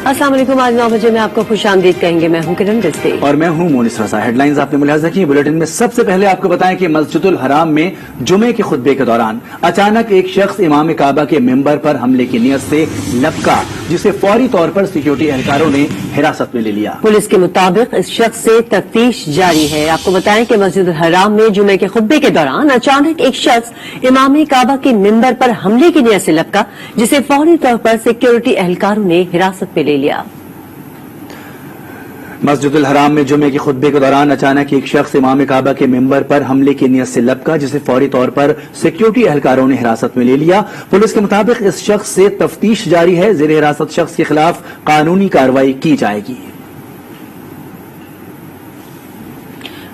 अस्सलाम वालेकुम। आज 9 बजे में आपको खुशामदीद कहेंगे। मैं हूं किरण रिजवी और मैं हूं मोनिस रजा। हेडलाइंस आपने मुलाहिजा की। बुलेटिन में सबसे पहले आपको बताएं कि मस्जिदुल हराम में जुमे के खुतबे के दौरान अचानक एक शख्स इमाम काबा के मिंबर पर हमले की नियत से लपका, जिसे फौरी तौर पर सिक्योरिटी एहलकारों ने हिरासत में ले लिया। पुलिस के मुताबिक इस शख्स से तफ्तीश जारी है। आपको बताएं कि मस्जिदुल हराम में जुमे के खुतबे के दौरान अचानक एक शख्स इमाम काबा के मिंबर पर हमले की नियत से लपका, जिसे फौरी तौर पर सिक्योरिटी एहलकारों ने हिरासत में ले लिया। मस्जिदुल हराम में जुमे के खुतबे के दौरान अचानक एक शख्स इमाम काबा के मिंबर पर हमले की नियत से लपका, जिसे फौरी तौर पर सिक्योरिटी एहलकारों ने हिरासत में ले लिया। पुलिस के मुताबिक इस शख्स से तफ्तीश जारी है। जेर हिरासत शख्स के खिलाफ कानूनी कार्रवाई की जाएगी।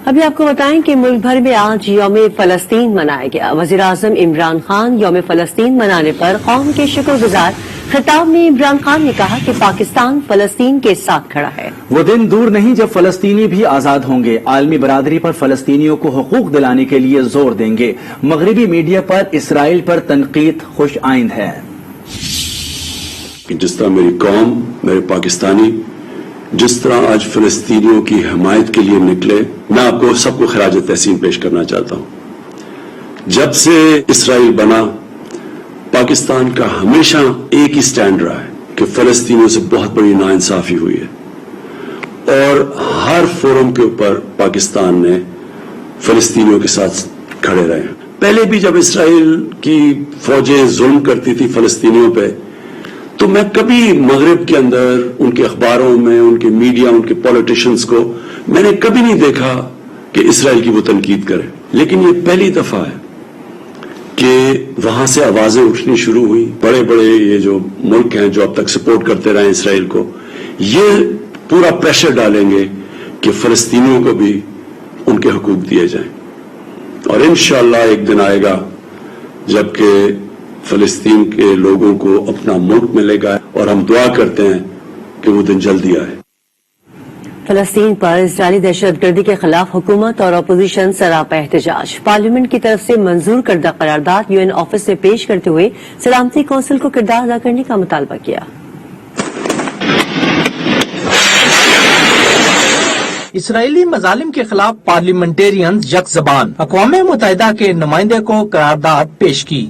अभी आपको बताएं कि मुल्क भर में आज यौम फलस्तीन मनाया गया। वजीर आजम इमरान खान यौम फलस्तीन मनाने पर कौम के शुक्रगुजार खिताब में इमरान खान ने कहा कि पाकिस्तान फलस्तीन के साथ खड़ा है। वो दिन दूर नहीं जब फलस्तीनी भी आजाद होंगे। आलमी बरादरी पर फलस्तीनियों को हुकूक दिलाने के लिए जोर देंगे। मगरबी मीडिया पर इसराइल पर तनकीद खुश आइंद है। जिस तरह मेरी कौम, मेरे पाकिस्तानी जिस तरह आज फलस्तीनियों की हिमायत के लिए निकले, मैं आपको सबको खराज तहसीन पेश करना चाहता हूं। जब से इसराइल बना, पाकिस्तान का हमेशा एक ही स्टैंड रहा है कि फलस्तीनियों से बहुत बड़ी नाइंसाफी हुई है और हर फोरम के ऊपर पाकिस्तान ने फलस्तीनियों के साथ खड़े रहे। पहले भी जब इसराइल की फौजें जुल्म करती थी फलस्तीनियों पे, तो मैं कभी मगरिब के अंदर उनके अखबारों में, उनके मीडिया, उनके पॉलिटिशियंस को मैंने कभी नहीं देखा कि इसराइल की वो तनकीद करे। लेकिन ये पहली दफा है कि वहां से आवाजें उठनी शुरू हुई। बड़े बड़े ये जो मुल्क हैं जो अब तक सपोर्ट करते रहे इसराइल को, ये पूरा प्रेशर डालेंगे कि फलस्तीनियों को भी उनके हुकूक दिए जाएं। और इंशाअल्लाह एक दिन आएगा जबकि फलस्तीन के लोगों को अपना मुल्क मिलेगा और हम दुआ करते हैं कि वो दिन जल्दी आए। फलस्तीन पर इजरायली दहशतगर्दी के खिलाफ हुकूमत और अपोजिशन सरापा एहतजाज। पार्लियामेंट की तरफ से मंजूर करदा करारदाद यूएन ऑफिस में पेश करते हुए सलामती कौंसिल को किरदार अदा करने का मुतालबा किया। इसराइली मजालिम के खिलाफ पार्लियामेंटेरियन यक ज़बान अक़वाम मुत्तहिदा के नुमाइंदे को करारदाद पेश की।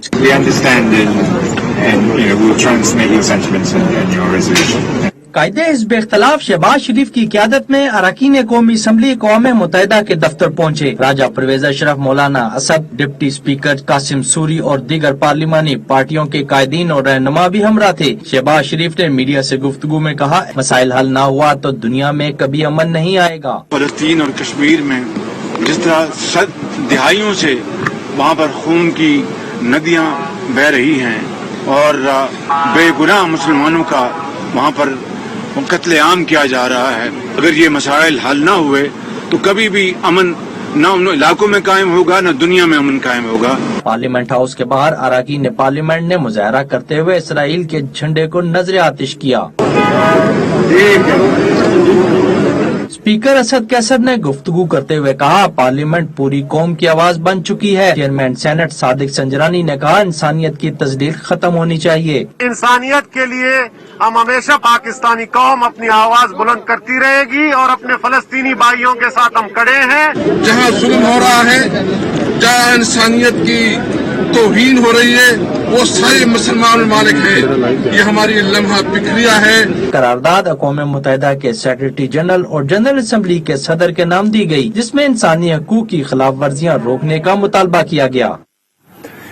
कायदे हिज़्ब इख्तिलाफ शहबाज शरीफ की क़यादत में अरकान कौमी असम्बली अक़वाम मुत्तहिदा के दफ्तर पहुँचे। राजा परवेज अशरफ, मौलाना असद, डिप्टी स्पीकर कासिम सूरी और दीगर पार्लिमानी पार्टियों के कायदीन और रहनुमा भी हमरा थे। शहबाज शरीफ ने मीडिया से गुफ्तगू में कहा, मसाइल हल न हुआ तो दुनिया में कभी अमन नहीं आएगा। फलस्तीन और कश्मीर में जिस तरह दिहाइयों से वहाँ पर खून की नदियाँ बह रही हैं और बेगुनाह मुसलमानों का वहाँ पर कत्लेआम किया जा रहा है, अगर ये मसाइल हल ना हुए तो कभी भी अमन न उन इलाकों में कायम होगा न दुनिया में अमन कायम होगा। पार्लियामेंट हाउस के बाहर अरकान पार्लियामेंट ने मुजाहरा करते हुए इसराइल के झंडे को नजर आतिश किया। स्पीकर असद कैसर ने गुफ्तगू करते हुए कहा, पार्लियामेंट पूरी कौम की आवाज बन चुकी है। चेयरमैन सेनेट सादिक संजरानी ने कहा, इंसानियत की तजदीद खत्म होनी चाहिए। इंसानियत के लिए हम हमेशा पाकिस्तानी कौम अपनी आवाज बुलंद करती रहेगी और अपने फलस्तीनी भाइयों के साथ हम खड़े हैं। जहाँ जुल्म हो रहा है, जहाँ इंसानियत की तौहीन हो रही है, वो सारे मुसलमान मालिक है। ये हमारी लम्हा फिक्रिया है। करारदाद अक़वाम मुत्तहिदा के सेक्रेटरी जनरल और जनरल असम्बली के सदर के नाम दी गई, जिसमें इंसानी हकूक की खिलाफ वर्जियाँ रोकने का मुतालबा किया गया।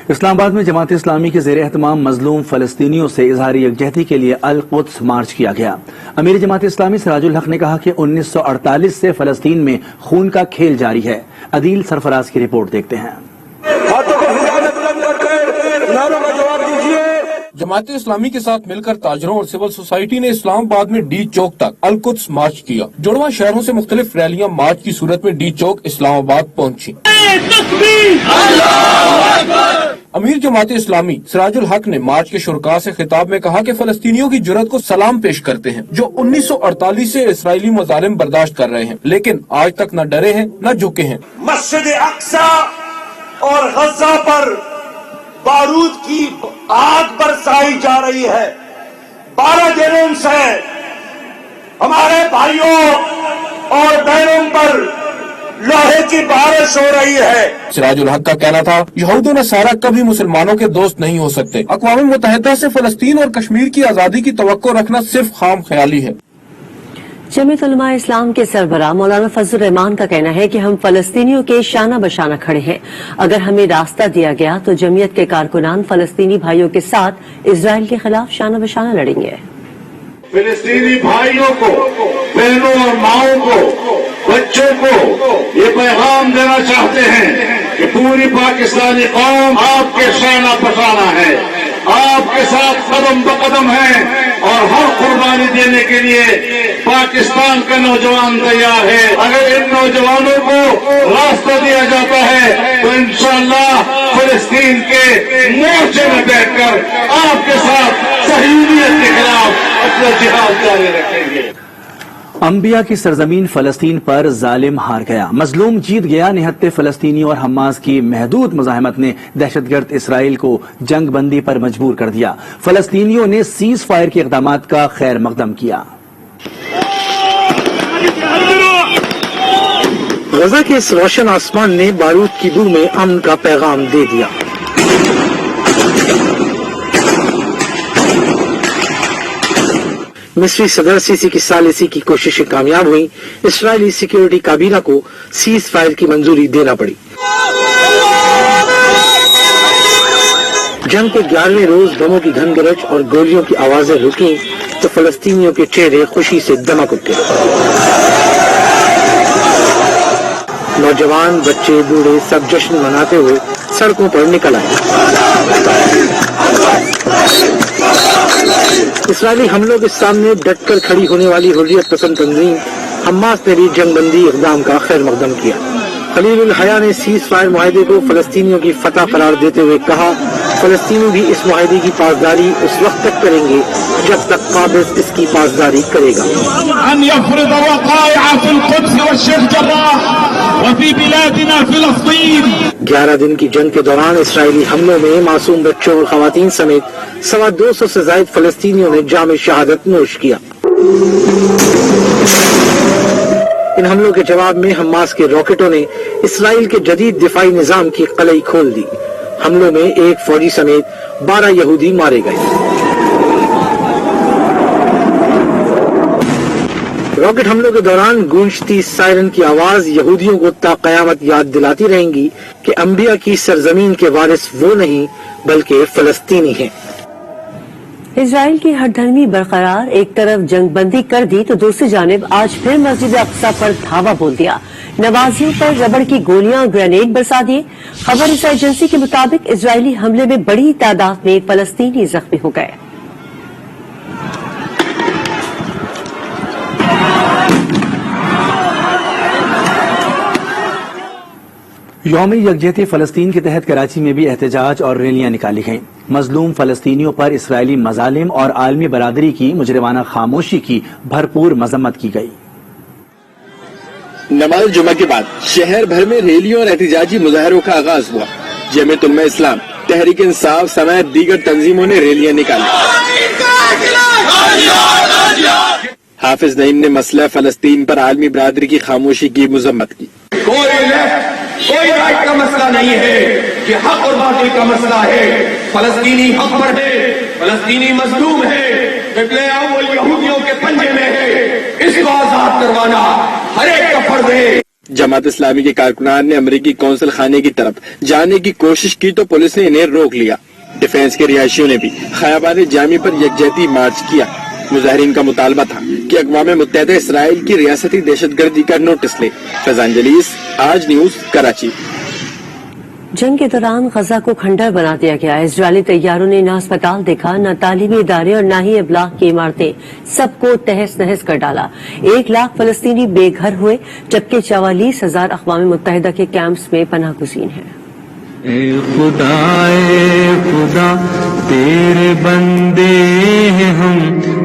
इस्लामाबाद में जमात इस्लामी के ज़ेर एहतमाम मजलूम फलस्तीनियों से इजहार यकजहती के लिए अल कुद्स मार्च किया गया। अमीर जमात इस्लामी सिराजुल हक ने कहा कि 1948 से फलस्तीन में खून का खेल जारी है। अदील सरफराज की रिपोर्ट देखते हैं। जमात इस्लामी के साथ मिलकर ताजरों और सिविल सोसाइटी ने इस्लामाबाद में डी चौक तक अल कुद्स मार्च किया। जुड़वा शहरों से मुख्तलिफ रैलियां मार्च की सूरत में डी चौक इस्लामाबाद पहुंची। अमीर जमात इस्लामी सिराजुल हक ने मार्च के शुरका से खिताब में कहा कि फलस्तीनियों की जुर्रत को सलाम पेश करते हैं, जो 1948 से इसराइली मजालिम बर्दाश्त कर रहे हैं, लेकिन आज तक न डरे हैं न झुके हैं। मस्जिद अक्सा और गजा पर बारूद की आग बरसाई जा रही है। 12 दिनों से हमारे भाइयों और बहनों पर लोहे की बारिश हो रही है। सिराजुल हक का कहना था, यहूद व नसारा कभी मुसलमानों के दोस्त नहीं हो सकते। अक़वाम मुत्तहिदा से फलस्तीन और कश्मीर की आज़ादी की तवक्को रखना सिर्फ खाम ख्याली है। जमीयत उलमा इस्लाम के सरबराह मौलाना फजल रहमान का कहना है कि हम फलस्तीनियों के शाना बशाना खड़े हैं। अगर हमें रास्ता दिया गया तो जमीयत के कारकुनान फलस्तीनी भाइयों के साथ इजराइल के खिलाफ शाना बशाना लड़ेंगे। फिलिस्तीनी भाइयों को, बहनों और माओं को, बच्चों को ये पैगाम देना चाहते हैं कि पूरी पाकिस्तानी कौम आपके शाना बशाना है, आपके साथ कदम ब कदम है और हर कुर्बानी देने के लिए पाकिस्तान का नौजवान तैयार है। अगर इन नौजवानों को रास्ता दिया जाता है तो इंशाअल्लाह फिलिस्तीन के मोर्चे में बैठकर आपके साथ सहीनियत के खिलाफ अपना जिहाद जारी रखेंगे। अंबिया की सरजमीन फलस्तीन पर जालिम हार गया, मजलूम जीत गया। निहत्ते फलस्तीनी और हमास की महदूद मुजाहिमत ने दहशतगर्द इसराइल को जंग बंदी पर मजबूर कर दिया। फलस्तीनियों ने सीज फायर के इक़दामात का खैर मकदम किया। गजा के इस रोशन आसमान ने बारूद की बू में अमन का पैगाम दे दिया। मिस्री सदर सीसी की सालिसी की कोशिशें कामयाब हुई। इस्राएली सिक्योरिटी काबीना को सीज फायर की मंजूरी देना पड़ी। जंग के 11वें रोज बमों की धनगरज और गोलियों की आवाजें रुकी तो फलस्तीनियों के चेहरे खुशी से दमक उठे। नौजवान, बच्चे, बूढ़े सब जश्न मनाते हुए सड़कों पर निकल आए। इसराइली हमलों के सामने डटकर खड़ी होने वाली हुर्रियत पसंद तंजीम हमास ने भी जंगबंदी इक़दाम का खैर मकदम किया। खलीलुल हया ने सीज फायर मुआहदे को फलस्तीनियों की फतह करार देते हुए कहा, फलस्तीनी भी इस मुआहदे की पासदारी उस वक्त तक करेंगे जब तक काबिज इसकी पासदारी करेगा। 11 दिन की जंग के दौरान इसराइली हमलों में मासूम बच्चों और खवातीन समेत 250 से ज्यादा फलस्तीनियों ने जाम शहादत नोश किया। इन हमलों के जवाब में हमास के रॉकेटों ने इसराइल के जदीद दिफाई निजाम की कलई खोल दी। हमलों में एक फौजी समेत 12 यहूदी मारे गए। रॉकेट हमलों के दौरान गूंजती सायरन की आवाज यहूदियों को ता कयामत याद दिलाती रहेंगी कि अंबिया की सरजमीन के वारिस वो नहीं बल्कि फलस्तीनी हैं। इजराइल की हरधर्मी बरकरार, एक तरफ जंगबंदी कर दी तो दूसरी जानिब आज फिर मस्जिद अक्सा पर धावा बोल दिया। नवाजियों पर रबड़ की गोलियां और ग्रेनेड बरसा दिए। खबर इस एजेंसी के मुताबिक इजरायली हमले में बड़ी तादाद में फलस्तीनी जख्मी हो गए। यौम यकजहती फलस्तीन के तहत कराची में भी एहतजाज और रैलियां निकाली गईं। मजलूम फलस्तीनियों पर इसराइली मजालिम और आलमी बरादरी की मुजरिमाना खामोशी की भरपूर मजम्मत की गई। नमाज जुमा के बाद शहर भर में रैलियों और एहतजाजी मुजाहरों का आगाज हुआ। जमीयत उलमा इस्लाम, तहरीक इंसाफ समेत दीगर तंजीमों ने रैलियां निकाली। हाफिज नईम ने मसला फलस्तीन पर आलमी बरादरी की खामोशी की मजम्मत की। कोई राइट का मसला नहीं है, ये हक और बातिल का मसला है। फलस्तीनी हक पर है, फलस्तीनी मजलूम है, वो यहूदियों के पंजे में है। इसको आजाद करवाना हर एक का फर्ज है। जमात इस्लामी के कारकुनान ने अमरीकी कौंसल खाने की तरफ जाने की कोशिश की तो पुलिस ने इन्हें रोक लिया। डिफेंस के रिहायशियों ने भी खयाबान जामी पर यकजहती मार्च किया। मुजाहिरीन का मुतालबा था कि अक़वाम मुत्तहिदा इसराइल की रियासती दहशतगर्दी का नोटिस ले। फैजान जलीस, आज न्यूज, कराची। जंग के दौरान गजा को खंडर बना दिया गया। इजरायली तैयारों ने न अस्पताल देखा, न तालीमी इदारे और न ही इब्लाग की इमारतें, सबको तहस नहस कर डाला। 1 लाख फलस्तीनी बेघर हुए जबकि 44,000 अक़वाम मुत्तहिदा के कैंप्स में पनाह गुज़ीन हैं। ए खुदा तेरे बंदे हैं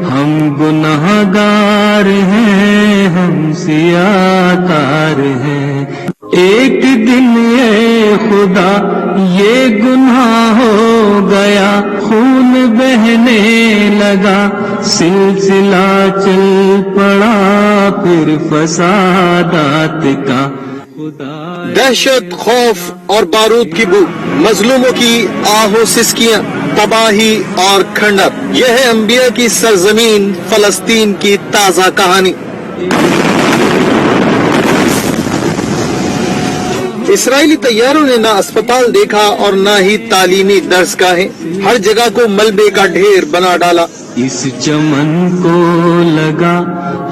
हम गुनाहगार हैं, हम सियाकार हैं। एक दिन ये खुदा ये गुनाह हो गया। लगा सिलसिला चल पड़ा फिर फसादात का। दहशत, खौफ और बारूद की बू, मजलूमों की आहो सिसकियां, तबाही और खंडर, यह है अंबिया की सरजमीन फलस्तीन की ताजा कहानी। इसराइली तैयारों ने ना अस्पताल देखा और ना ही तालीमी दर्सगाहें, हर जगह को मलबे का ढेर बना डाला। इस चमन को लगा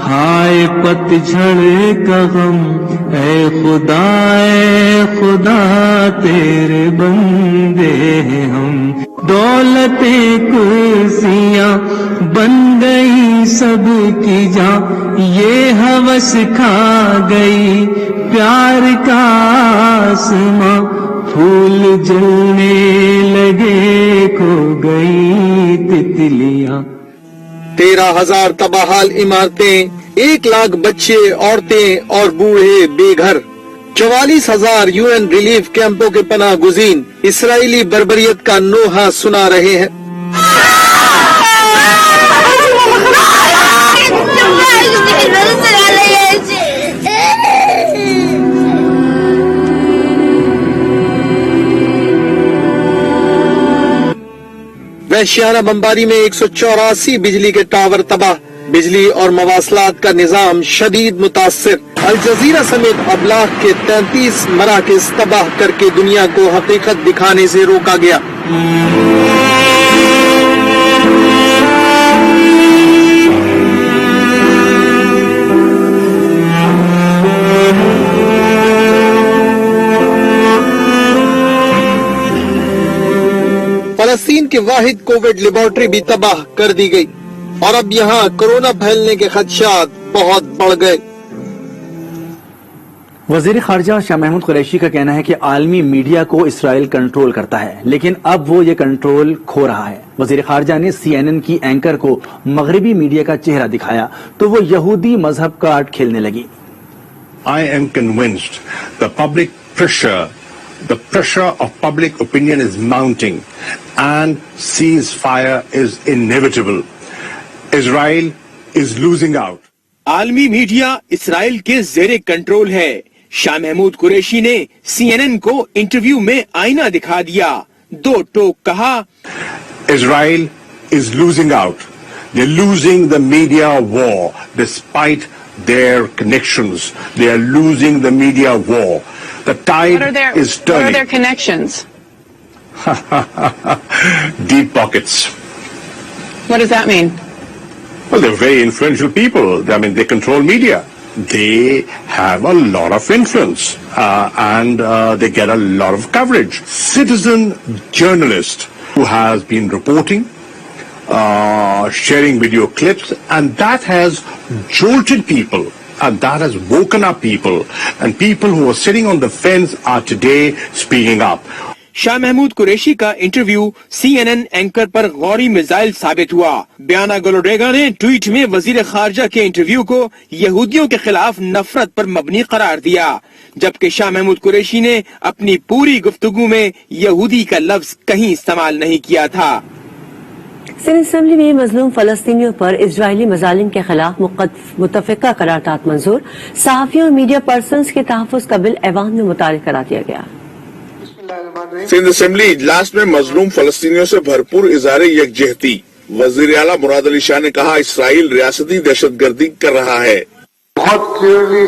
हाय पतझड़ का गम, ऐ खुदा तेरे बंदे हैं हम। दौलते कुर्सियां बन गई सबकी जान, ये हवस खा गई प्यार का आसमां, फूल जलने लगे खो गई तितलियां। 13,000 तबाहाल इमारतें, 1 लाख बच्चे, औरतें और बूढ़े बेघर, 44,000 UN रिलीफ कैंपों के पनाह गुजीन इसराइली बर्बरियत का नोहा सुना रहे हैं। वहशियाना बमबारी में 184 बिजली के टावर तबाह, बिजली और मवासलात का निजाम शदीद मुतासिर। अल जजीरा समेत अबलाग के 33 मराकज़ तबाह करके दुनिया को हकीकत दिखाने से रोका गया। फलस्तीन की वाहिद कोविड लेबोरेटरी भी तबाह कर दी गई और अब यहाँ कोरोना फैलने के खदशात बहुत बढ़ गए। वजीर खारजा शाह महमूद कुरैशी का कहना है कि आलमी मीडिया को इसराइल कंट्रोल करता है, लेकिन अब वो ये कंट्रोल खो रहा है। वजीर खारजा ने CNN की एंकर को मगरबी मीडिया का चेहरा दिखाया तो वो यहूदी मजहब कार्ड खेलने लगी। I am convinced the pressure of public opinion is mounting and ceasefire is inevitable. Israel is losing out. आलमी मीडिया इसराइल के जेरे कंट्रोल है। शाह महमूद कुरैशी ने CNN को इंटरव्यू में आईना दिखा दिया, 2 टोक कहा। Israel is losing out. They're losing the media war despite their connections. They are losing the media war. The tide is turning. What are their connections? Deep pockets. What does that mean? Well, they're very influential people. I mean, they control media. They have a lot of influence and they get a lot of coverage. Citizen journalist who has been reporting, sharing video clips, and that has jolted people. And that has woken up people, and people who are sitting on the fence are today speaking up. Shah Mahmood Qureshi का interview CNN anchor पर Gauri missile साबित हुआ। बयाना गोलोडेगा ने tweet में वजीर खारजा के interview को यहूदियों के खिलाफ नफरत पर मबनी करार दिया, जबकि शाह महमूद कुरैशी ने अपनी पूरी गुफ्तगू में यहूदी का लफ्ज कहीं इस्तेमाल नहीं किया था। सिंध असेंबली में मजलूम फलस्तीनियों पर इजरायली मजालिम के खिलाफ मुतफिका करारदाद मंजूर, सहाफियों और मीडिया पर्सन्स के तहफ़्फ़ुज़ का बिल ऐवान में मुतारिफ करा दिया गया। सिंध असेंबली इजलास में मजलूम फलस्तीनियों से भरपूर इज़हार यकजहती। वज़ीर आला मुराद अली शाह ने कहा, इसराइल रियासती दहशतगर्दी कर रहा है। बहुत क्लियरली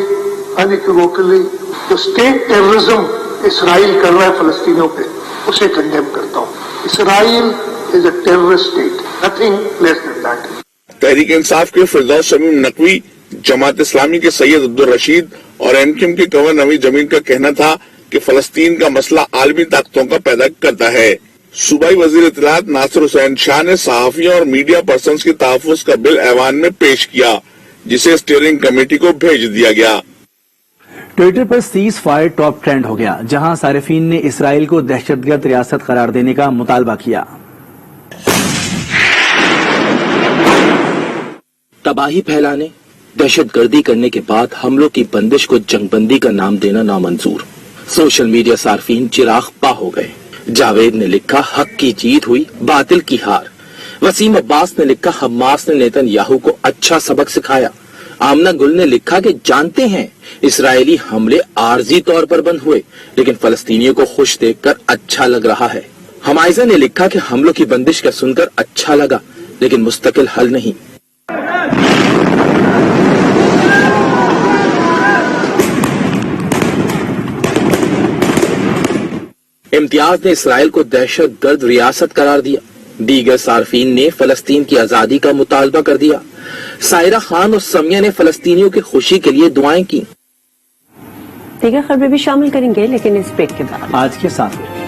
अनइक्वोकली जो स्टेट टेररिज्म इसराइल कर रहा है फलस्तीनियों पे, उसे कंडेम करता हूँ। Israel is a terrorist state, nothing less than that. Tehreek Insaf के फिरदौस शमीम नकवी, जमात इस्लामी के सैयद अब्दुल रशीद और MQM के कंवर नवीद जमीन का कहना था कि फलस्तीन का मसला आलमी ताकतों का पैदा करता है। सूबाई वजीर इत्तलात नासिर हुसैन शाह ने सहाफियों और मीडिया पर्सन्स के तहफ़्फ़ुज़ का बिल ऐवान में पेश किया, जिसे स्टीयरिंग कमेटी को भेज दिया गया। ट्विटर पर सीज फायर टॉप ट्रेंड हो गया, जहां सारिफीन ने इसराइल को दहशतगर्द रियासत करार देने का मुतालबा किया। तबाही फैलाने, दहशतगर्दी करने के बाद हमलों की बंदिश को जंगबंदी का नाम देना नामंजूर। सोशल मीडिया सार्फिन चिराग पा हो गए। जावेद ने लिखा, हक की जीत हुई, बातिल की हार। वसीम अब्बास ने लिखा, हमास ने नेतन्याहू को अच्छा सबक सिखाया। आमना गुल ने लिखा कि जानते हैं इसराइली हमले आर्जी तौर पर बंद हुए, लेकिन फलस्तीनियों को खुश देखकर अच्छा लग रहा है। हमाइजा ने लिखा कि हमलों की बंदिश का सुनकर अच्छा लगा, लेकिन मुस्तकिल हल नहीं। इम्तियाज ने इसराइल को दहशत गर्द रियासत करार दिया। दीगर सार्फीन ने फलस्तीन की आजादी का मुतालबा कर दिया। सायरा खान और समिया ने फलस्तीनियों की खुशी के लिए दुआएं की। दीगर खबरें भी शामिल करेंगे, लेकिन इस ब्रेक के बाद आज के साथ